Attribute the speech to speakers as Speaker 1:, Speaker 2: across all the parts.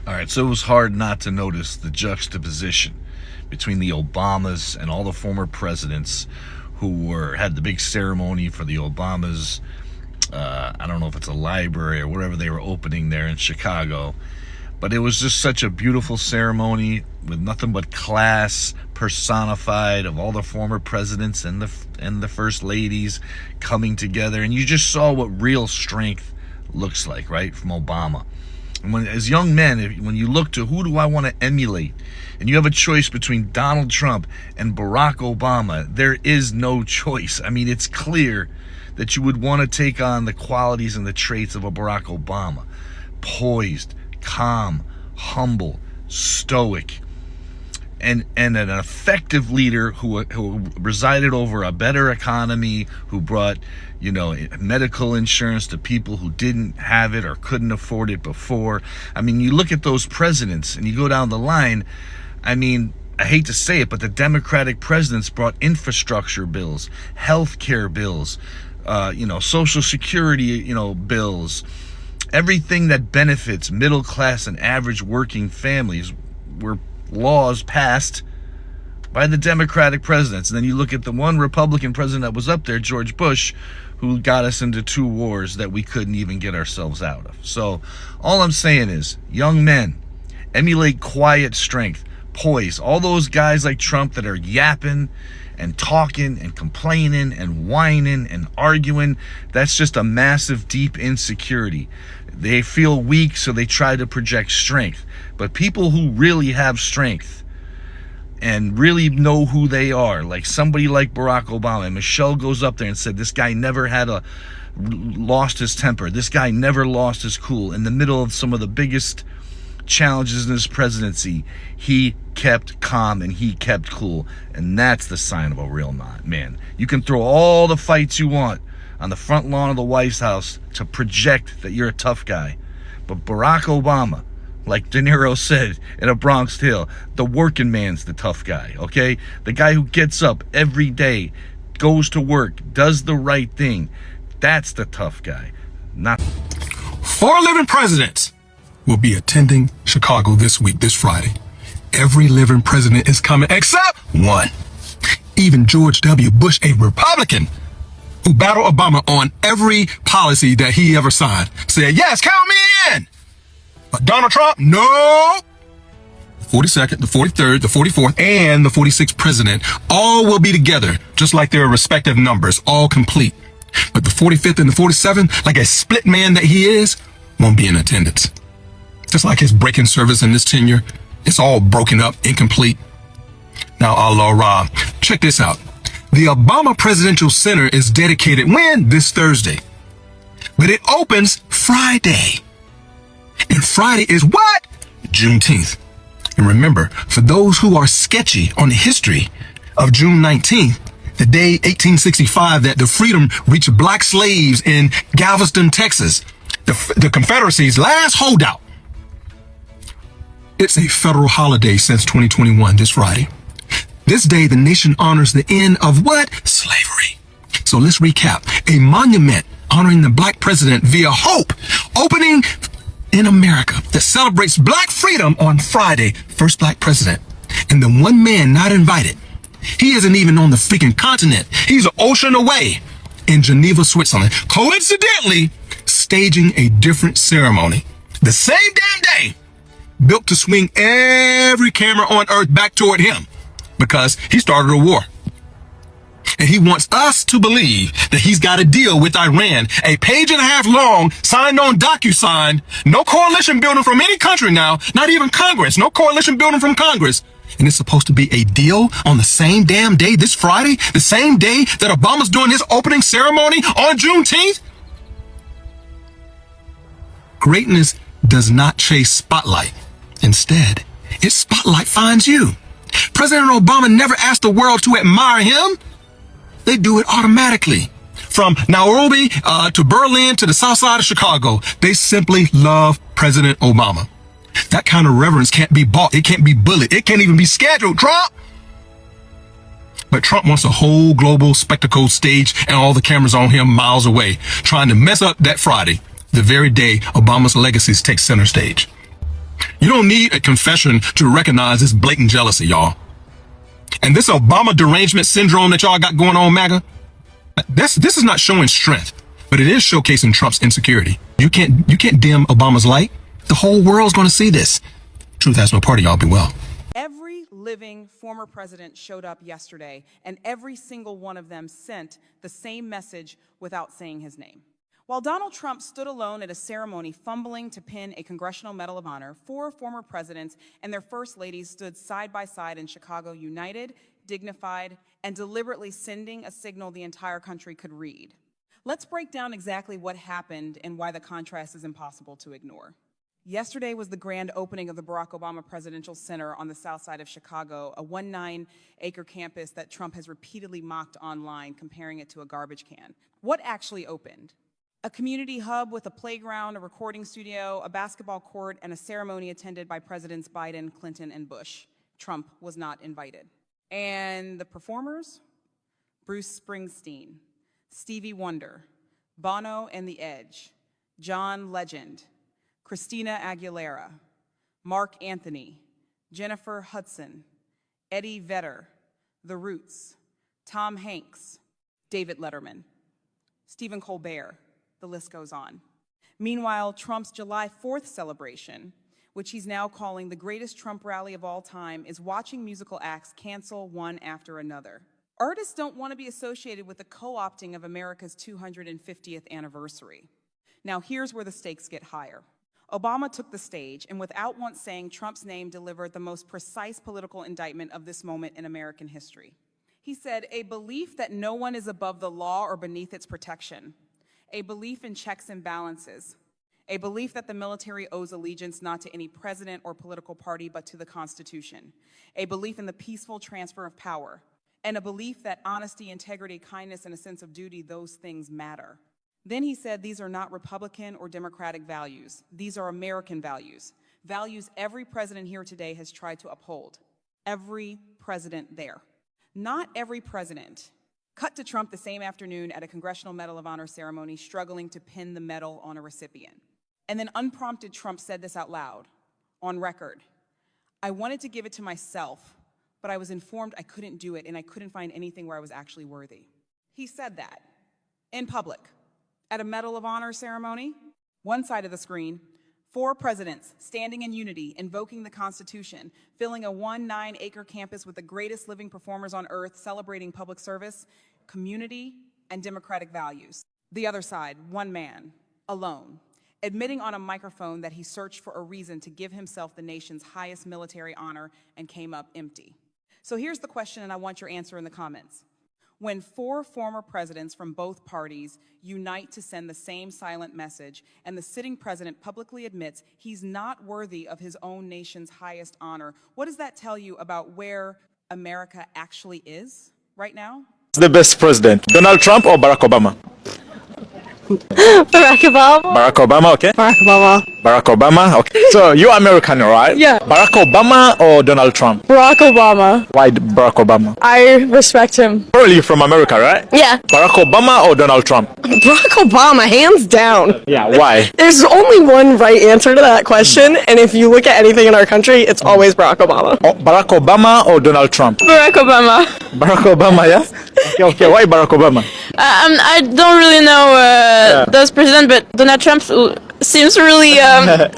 Speaker 1: All right, so it was hard not to notice the juxtaposition between the Obamas and all the former presidents who had the big ceremony for the Obamas. I don't know if it's a library or whatever they were opening there in Chicago, but it was just such a beautiful ceremony with nothing but class personified of all the former presidents and the first ladies coming together, and you just saw what real strength looks like, right, from Obama. And as young men, when you look to who do I want to emulate, and you have a choice between Donald Trump and Barack Obama, there is no choice. I mean, it's clear that you would want to take on the qualities and the traits of a Barack Obama. Poised, calm, humble, stoic, and an effective leader who resided over a better economy, who brought, medical insurance to people who didn't have it or couldn't afford it before. I mean, you look at those presidents and you go down the line. I mean, I hate to say it, but the Democratic presidents brought infrastructure bills, health care bills, Social Security, bills, everything that benefits middle class and average working families were laws passed by the Democratic presidents. And then you look at the one Republican president that was up there, George Bush, who got us into 2 wars that we couldn't even get ourselves out of. So all I'm saying is, young men, emulate quiet strength, poise. All those guys like Trump that are yapping and talking and complaining and whining and arguing, that's just a massive, deep insecurity. They feel weak, so they try to project strength. But people who really have strength and really know who they are, like somebody like Barack Obama, and Michelle goes up there and said, this guy never lost his temper. This guy never lost his cool. In the middle of some of the biggest challenges in his presidency, he kept calm and he kept cool. And that's the sign of a real man. You can throw all the fights you want on the front lawn of the White House to project that you're a tough guy. But Barack Obama, like De Niro said in A Bronx Tale, the working man's the tough guy, okay? The guy who gets up every day, goes to work, does the right thing. That's the tough guy. Not
Speaker 2: 4 living presidents will be attending Chicago this week, this Friday. Every living president is coming except one. Even George W. Bush, a Republican who battled Obama on every policy that he ever signed, said, yes, count me in. But Donald Trump, no. The 42nd, the 43rd, the 44th, and the 46th president all will be together, just like their respective numbers, all complete. But the 45th and the 47th, like a split man that he is, won't be in attendance. Just like his break-in service in this tenure, it's all broken up, incomplete. Now, Allah, check this out. The Obama Presidential Center is dedicated when? This Thursday. But it opens Friday. And Friday is what? Juneteenth. And remember, for those who are sketchy on the history of June 19th, the day 1865 that the freedom reached black slaves in Galveston, Texas, the Confederacy's last holdout. It's a federal holiday since 2021, this Friday. This day, the nation honors the end of what? Slavery. So let's recap. A monument honoring the black president via hope, opening in America that celebrates black freedom on Friday, first black president. And the one man not invited, he isn't even on the freaking continent. He's an ocean away in Geneva, Switzerland, coincidentally staging a different ceremony. The same damn day, built to swing every camera on earth back toward him because he started a war. And he wants us to believe that he's got a deal with Iran, a 1.5-page long, signed on DocuSign, no coalition building from any country now, not even Congress, no coalition building from Congress. And it's supposed to be a deal on the same damn day, this Friday, the same day that Obama's doing his opening ceremony on Juneteenth. Greatness does not chase spotlight. Instead, its spotlight finds you. President Obama never asked the world to admire him. They do it automatically. From Nairobi to Berlin to the south side of Chicago, they simply love President Obama. That kind of reverence can't be bought. It can't be bullied. It can't even be scheduled, Trump. But Trump wants a whole global spectacle stage and all the cameras on him miles away, trying to mess up that Friday, the very day Obama's legacies take center stage. You don't need a confession to recognize this blatant jealousy, y'all. And this Obama derangement syndrome that y'all got going on, MAGA, this is not showing strength, but it is showcasing Trump's insecurity. You can't dim Obama's light. The whole world's going to see this. Truth has no party, y'all. Be well.
Speaker 3: Every living former president showed up yesterday, and every single one of them sent the same message without saying his name. While Donald Trump stood alone at a ceremony fumbling to pin a Congressional Medal of Honor, 4 former presidents and their first ladies stood side by side in Chicago, united, dignified, and deliberately sending a signal the entire country could read. Let's break down exactly what happened and why the contrast is impossible to ignore. Yesterday was the grand opening of the Barack Obama Presidential Center on the south side of Chicago, a 19-acre campus that Trump has repeatedly mocked online, comparing it to a garbage can. What actually opened? A community hub with a playground, a recording studio, a basketball court, and a ceremony attended by Presidents Biden, Clinton, and Bush. Trump was not invited. And the performers? Bruce Springsteen, Stevie Wonder, Bono and the Edge, John Legend, Christina Aguilera, Mark Anthony, Jennifer Hudson, Eddie Vedder, The Roots, Tom Hanks, David Letterman, Stephen Colbert. The list goes on. Meanwhile, Trump's July 4th celebration, which he's now calling the greatest Trump rally of all time, is watching musical acts cancel one after another. Artists don't want to be associated with the co-opting of America's 250th anniversary. Now, here's where the stakes get higher. Obama took the stage, and without once saying Trump's name, delivered the most precise political indictment of this moment in American history. He said, "A belief that no one is above the law or beneath its protection. A belief in checks and balances, a belief that the military owes allegiance not to any president or political party but to the Constitution, a belief in the peaceful transfer of power, and a belief that honesty, integrity, kindness, and a sense of duty, those things matter." Then he said these are not Republican or Democratic values. These are American values, values every president here today has tried to uphold. Every president there. Not every president. Cut to Trump the same afternoon at a Congressional Medal of Honor ceremony, struggling to pin the medal on a recipient. And then unprompted, Trump said this out loud, on record. "I wanted to give it to myself, but I was informed I couldn't do it, and I couldn't find anything where I was actually worthy." He said that in public at a Medal of Honor ceremony. One side of the screen, 4 presidents standing in unity, invoking the Constitution, filling a 19-acre campus with the greatest living performers on earth, celebrating public service, community, and democratic values. The other side, one man, alone, admitting on a microphone that he searched for a reason to give himself the nation's highest military honor and came up empty. So here's the question, and I want your answer in the comments. When 4 former presidents from both parties unite to send the same silent message, and the sitting president publicly admits he's not worthy of his own nation's highest honor, what does that tell you about where America actually is right now?
Speaker 4: The best president, Donald Trump or Barack Obama?
Speaker 5: Barack Obama.
Speaker 4: Barack Obama, okay.
Speaker 5: Barack Obama.
Speaker 4: Barack Obama, okay. So you're American, right?
Speaker 5: Yeah.
Speaker 4: Barack Obama or Donald Trump?
Speaker 5: Barack Obama.
Speaker 4: Why Barack Obama?
Speaker 5: I respect him.
Speaker 4: Probably from America, right?
Speaker 5: Yeah.
Speaker 4: Barack Obama or Donald Trump?
Speaker 5: Barack Obama, hands down.
Speaker 4: Yeah, why?
Speaker 5: There's only one right answer to that question, and if you look at anything in our country, it's always Barack Obama.
Speaker 4: Oh, Barack Obama or Donald Trump?
Speaker 5: Barack Obama.
Speaker 4: Barack Obama, yeah? Okay, why Barack Obama?
Speaker 5: I don't really know those president, but Donald Trump seems really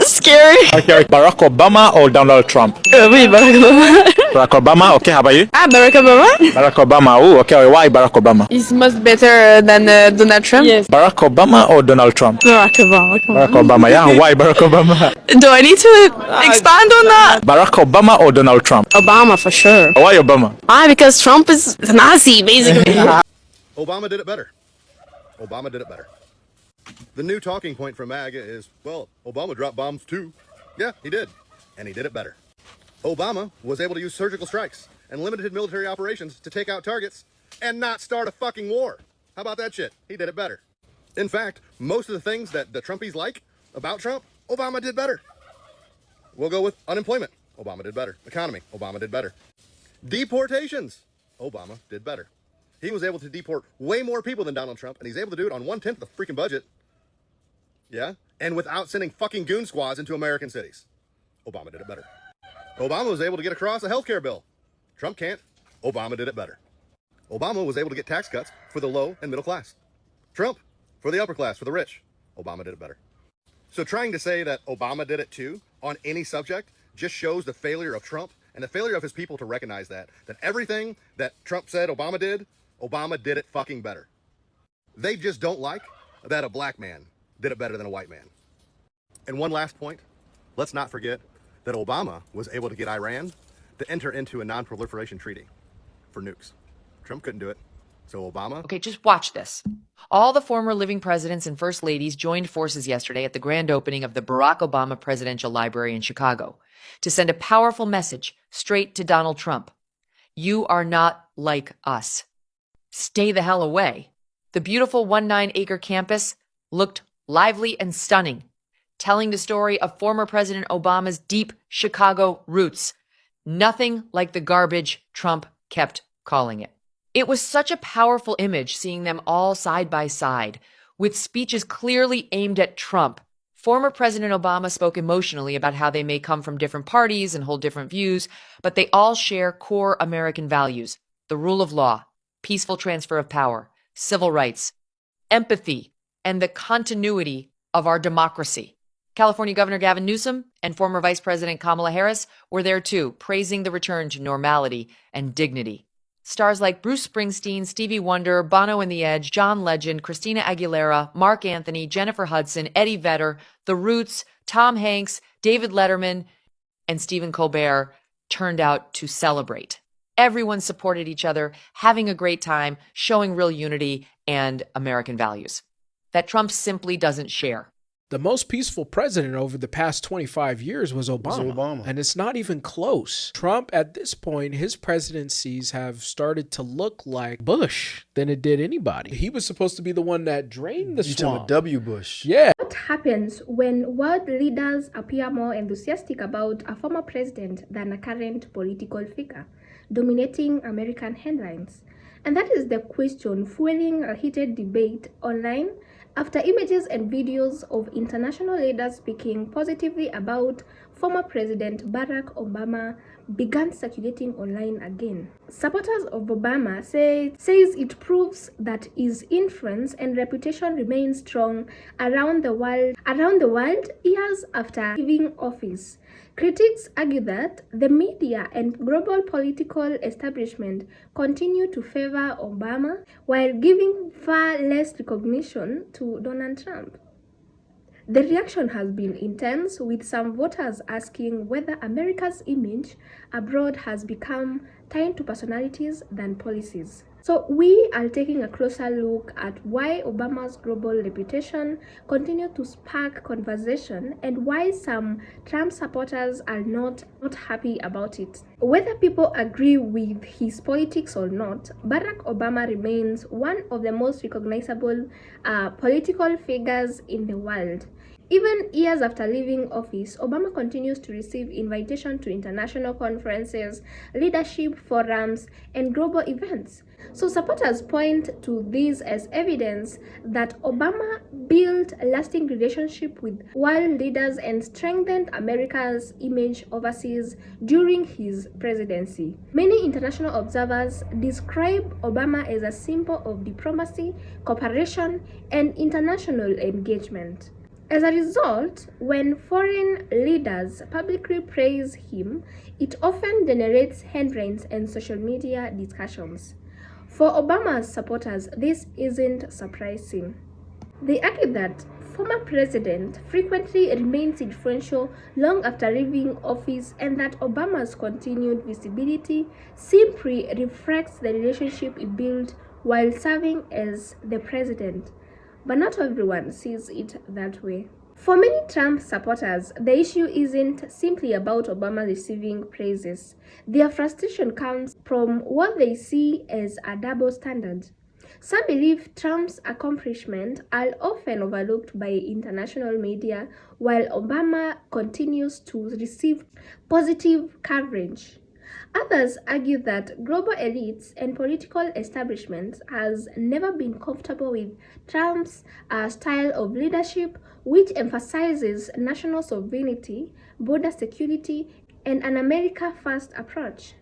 Speaker 5: scary.
Speaker 4: Okay, Barack Obama or Donald Trump?
Speaker 5: Oui, Barack Obama.
Speaker 4: Barack Obama, okay, how about you?
Speaker 5: Barack Obama.
Speaker 4: Barack Obama, oh, okay, why Barack Obama?
Speaker 5: He's much better than Donald Trump. Yes.
Speaker 4: Barack Obama or Donald Trump?
Speaker 5: Barack Obama.
Speaker 4: Barack Obama, yeah, why Barack Obama?
Speaker 5: Do I need to expand on that?
Speaker 4: Barack Obama or Donald Trump?
Speaker 5: Obama, for sure.
Speaker 4: Why Obama?
Speaker 5: Why? Because Trump is a Nazi, basically.
Speaker 6: Obama did it better. Obama did it better. The new talking point from MAGA is, well, Obama dropped bombs too. Yeah, he did. And he did it better. Obama was able to use surgical strikes and limited military operations to take out targets and not start a fucking war. How about that shit? He did it better. In fact, most of the things that the Trumpies like about Trump, Obama did better. We'll go with unemployment. Obama did better. Economy. Obama did better. Deportations. Obama did better. He was able to deport way more people than Donald Trump, and he's able to do it on 1/10 of the freaking budget. Yeah? And without sending fucking goon squads into American cities. Obama did it better. Obama was able to get across a health care bill. Trump can't. Obama did it better. Obama was able to get tax cuts for the low and middle class. Trump for the upper class, for the rich. Obama did it better. So trying to say that Obama did it too on any subject just shows the failure of Trump and the failure of his people to recognize that everything that Trump said Obama did it fucking better. They just don't like that a black man did it better than a white man. And one last point, let's not forget that Obama was able to get Iran to enter into a non-proliferation treaty for nukes. Trump couldn't do it. So Obama...
Speaker 7: Okay, just watch this. All the former living presidents and first ladies joined forces yesterday at the grand opening of the Barack Obama Presidential Library in Chicago to send a powerful message straight to Donald Trump. You are not like us. Stay the hell away. The beautiful 19-acre campus looked lively and stunning, telling the story of former President Obama's deep Chicago roots. Nothing like the garbage Trump kept calling it. It was such a powerful image seeing them all side by side, with speeches clearly aimed at Trump. Former President Obama spoke emotionally about how they may come from different parties and hold different views, but they all share core American values: the rule of law, peaceful transfer of power, civil rights, empathy, and the continuity of our democracy. California Governor Gavin Newsom and former Vice President Kamala Harris were there too, praising the return to normality and dignity. Stars like Bruce Springsteen, Stevie Wonder, Bono and the Edge, John Legend, Christina Aguilera, Mark Anthony, Jennifer Hudson, Eddie Vedder, The Roots, Tom Hanks, David Letterman, and Stephen Colbert turned out to celebrate. Everyone supported each other, having a great time, showing real unity and American values that Trump simply doesn't share.
Speaker 8: The most peaceful president over the past 25 years was Obama. And it's not even close. Trump, at this point, his presidencies have started to look like Bush than it did anybody. He was supposed to be the one that drained the swamp.
Speaker 9: W. Bush.
Speaker 8: Yeah.
Speaker 10: What happens when world leaders appear more enthusiastic about a former president than a current political figure, dominating American headlines? And that is the question fueling a heated debate online after images and videos of international leaders speaking positively about former President Barack Obama began circulating online again. Supporters of Obama says it proves that his influence and reputation remain strong around the world years after leaving office. Critics argue that the media and global political establishment continue to favor Obama while giving far less recognition to Donald Trump. The reaction has been intense, with some voters asking whether America's image abroad has become tied to personalities than policies. So we are taking a closer look at why Obama's global reputation continues to spark conversation and why some Trump supporters are not happy about it. Whether people agree with his politics or not, Barack Obama remains one of the most recognizable political figures in the world. Even years after leaving office, Obama continues to receive invitations to international conferences, leadership forums, and global events. So supporters point to this as evidence that Obama built a lasting relationship with world leaders and strengthened America's image overseas during his presidency. Many international observers describe Obama as a symbol of diplomacy, cooperation, and international engagement. As a result, when foreign leaders publicly praise him, it often generates headlines and social media discussions. For Obama's supporters, this isn't surprising. They argue that former president frequently remains influential long after leaving office and that Obama's continued visibility simply reflects the relationship he built while serving as the president. But not everyone sees it that way. For many Trump supporters, the issue isn't simply about Obama receiving praises. Their frustration comes from what they see as a double standard. Some believe Trump's accomplishments are often overlooked by international media, while Obama continues to receive positive coverage. Others argue that global elites and political establishments has never been comfortable with Trump's style of leadership, which emphasizes national sovereignty, border security, and an America First approach.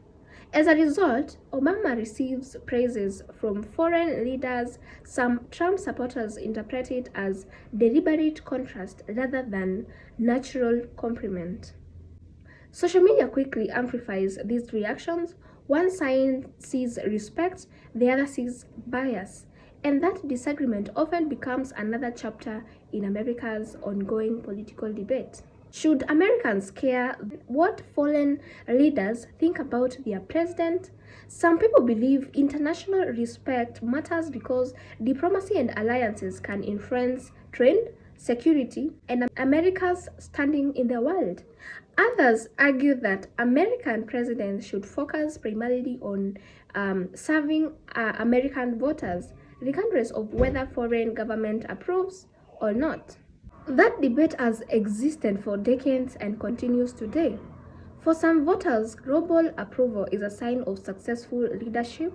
Speaker 10: As a result, Obama receives praises from foreign leaders. Some Trump supporters interpret it as deliberate contrast rather than natural compliment. Social media quickly amplifies these reactions. One side sees respect, the other sees bias, and that disagreement often becomes another chapter in America's ongoing political debate. Should Americans care what foreign leaders think about their president? Some people believe international respect matters because diplomacy and alliances can influence trade, security, and America's standing in the world. Others argue that American presidents should focus primarily on serving American voters, regardless of whether foreign government approves or not. That debate has existed for decades and continues today. For some voters, global approval is a sign of successful leadership.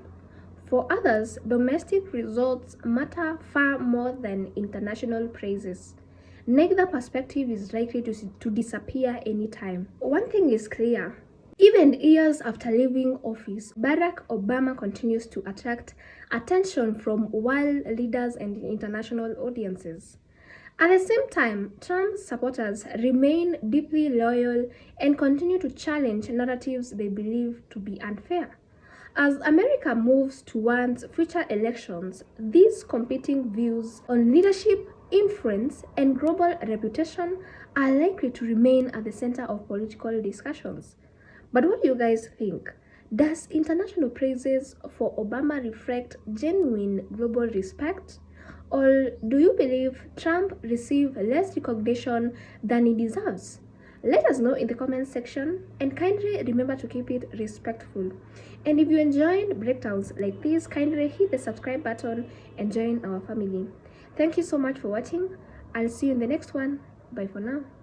Speaker 10: For others, domestic results matter far more than international praises. Neither perspective is likely to disappear anytime. One thing is clear. Even years after leaving office, Barack Obama continues to attract attention from world leaders and international audiences. At the same time, Trump's supporters remain deeply loyal and continue to challenge narratives they believe to be unfair. As America moves towards future elections, these competing views on leadership, influence, and global reputation are likely to remain at the center of political discussions. But what do you guys think? Does international praises for Obama reflect genuine global respect? Or do you believe Trump received less recognition than he deserves? Let us know in the comments section, and kindly remember to keep it respectful. And if you enjoyed breakdowns like this, kindly hit the subscribe button and join our family. Thank you so much for watching. I'll see you in the next one. Bye for now.